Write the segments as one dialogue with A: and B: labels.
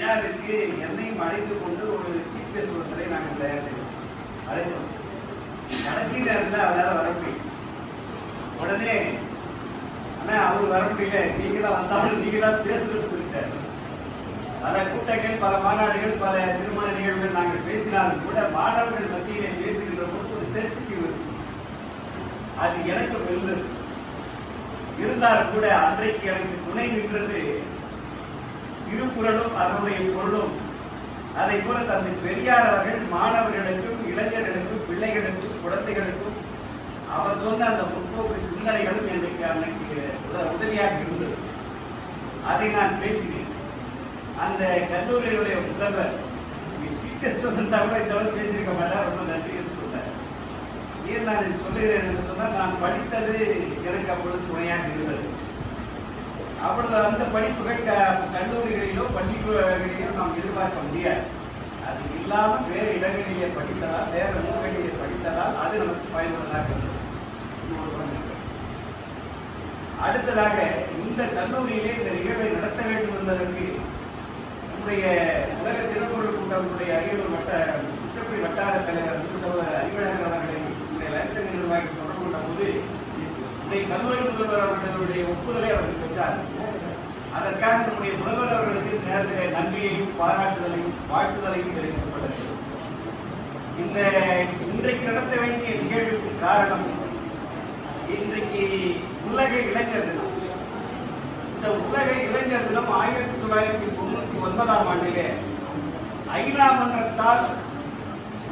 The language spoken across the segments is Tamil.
A: விழாவிற்கு என்னையும் அழைத்து கொண்டு ஒரு சீஃப் கெஸ்ட் ஒருத்தரை நாங்கள் தயார் செய்தோம், அழைத்தோம். கடைசி நேரத்தில் அவரால் வர முடியும். உடனே ஆனா அவர் வர முடியல, நீங்க தான் வந்தாலும் நீங்க தான் பேசுறதுன்னு சொல்லிட்டாரு. பல கூட்டங்கள், பல மாநாடுகள், பல திருமண நிகழ்வுகள் நாங்கள் பேசினாலும் கூட மாணவர்கள் மத்தியிலே பேசுகின்ற போது ஒரு சென்சிட்டிவ் இருக்கு. அது எனக்கு விழுந்தது. இருந்தாலும் கூட அன்றைக்கு எனக்கு துணை நின்றது திருக்குறளும் அதனுடைய பொருளும். அதை போல தந்தை பெரியார் அவர்கள் மாணவர்களுக்கும் இளைஞர்களுக்கும் பிள்ளைகளுக்கும் குழந்தைகளுக்கும் அவர் சொன்ன அந்த முற்போக்கு சிந்தனைகளும் எனக்கு அன்னைக்கு உதவியாக இருந்தது. அதை நான் பேசினேன். அந்த கல்லூரியுடைய முதல்வர் சீஃப் கெஸ்ட் வந்தா கூட இந்த அளவு பேசியிருக்க மாட்டார், ரொம்ப நன்றி என்று சொன்னார். ஏன் நான் இது சொல்லுகிறேன் என்று சொன்னால், நான் படித்தது எனக்கு அப்பொழுது துணையாக இருந்தது. அப்பொழுது அந்த படிப்புகள் கல்லூரிகளிலோ பள்ளிகளிலோ நாம் எதிர்பார்க்க முடியாது. அது இல்லாமல் வேறு இடங்களிலே படித்ததால், வேறு நூல்களிலே படித்ததால் அது நமக்கு பயனுள்ளதாக இருந்தது. அடுத்ததாக இந்த கல்லூரியிலே இந்த நிகழ்வை நடத்த வேண்டும் என்பதற்கு நம்முடைய உலக திருக்குறள் கூட்டத்தினுடைய அரியலூர் குற்றக்குடி வட்டார தலைவர் சகோதரர் அறிவழகர் அவர்களை இந்த லைசன்ஸ் நிர்வாகி தொடர்பு கொண்ட போது கல்லூரி முதல்வர் அவர்களுடைய ஒப்புதலை அவர்கள் பெற்றார். அதற்காக நம்முடைய முதல்வர் அவர்களுக்கு நேரத்தில் நன்றியையும் பாராட்டுதலையும் வாழ்த்துதலையும் தெரிவிக்கப்பட்டது. இந்த இன்றைக்கு நடத்த வேண்டிய நிகழ்வுக்கு காரணம், இன்றைக்கு உலக இளைஞர் தினம். இந்த உலக இளைஞர் தினம் 1999ஆம் ஆண்டிலே ஐநா மன்றத்தால்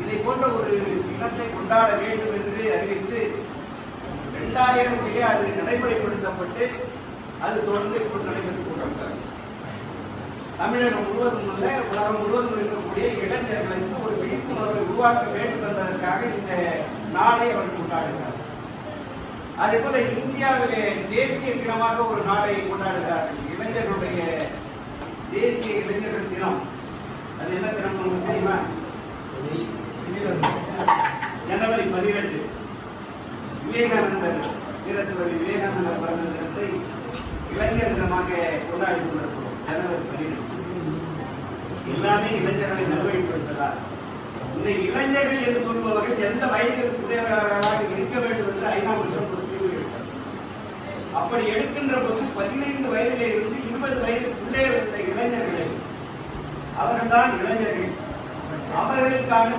A: இதை போன்ற ஒரு தினத்தை கொண்டாட வேண்டும் என்று அறிவித்து 2000 அது நடைமுறைப்படுத்தப்பட்டு அது தொடர்ந்து இப்போது நடைபெற்றுக் கொண்டிருக்கிறது. தமிழகம் முழுவதும் உள்ள உலகம் முழுவதும் இருக்கக்கூடிய இளைஞர்களுக்கு ஒரு விழிப்புணர்வை உருவாக்க வேண்டும் என்பதற்காக இந்த நாளை அவர்கள் கொண்டாடுகிறார். அதே போல இந்தியாவிலே தேசிய தினமாக ஒரு நாளை கொண்டாடுகிறார்கள், இளைஞர்களுடைய தேசிய இளைஞர்கள் தினம். அது என்ன தினம் உங்களுக்கு தெரியுமா? ஜனவரி 18 விவேகானந்தர் வீரத்துறை விவேகானந்தர் பிறந்த தினத்தை இளைஞர் தினமாக கொண்டாடி கொண்டிருக்கிறோம். ஜனவரி 12 எல்லாமே இளைஞர்களை நல்வழிப்படுத்தலாம். இந்த இளைஞர்கள் என்று சொல்பவர்கள் எந்த வயதிற்கு உடையவர்களாக இருக்க வேண்டும் என்று ஐநா மன்றம் ஒரு தீர்வு எடுத்தார். அப்படி எடுக்கின்ற போது 15 வயதிலே இருந்து 20 வயதுக்குள்ளே உள்ள இளைஞர்கள் அவர்கள்தான் இளைஞர்கள். அவர்களுக்கான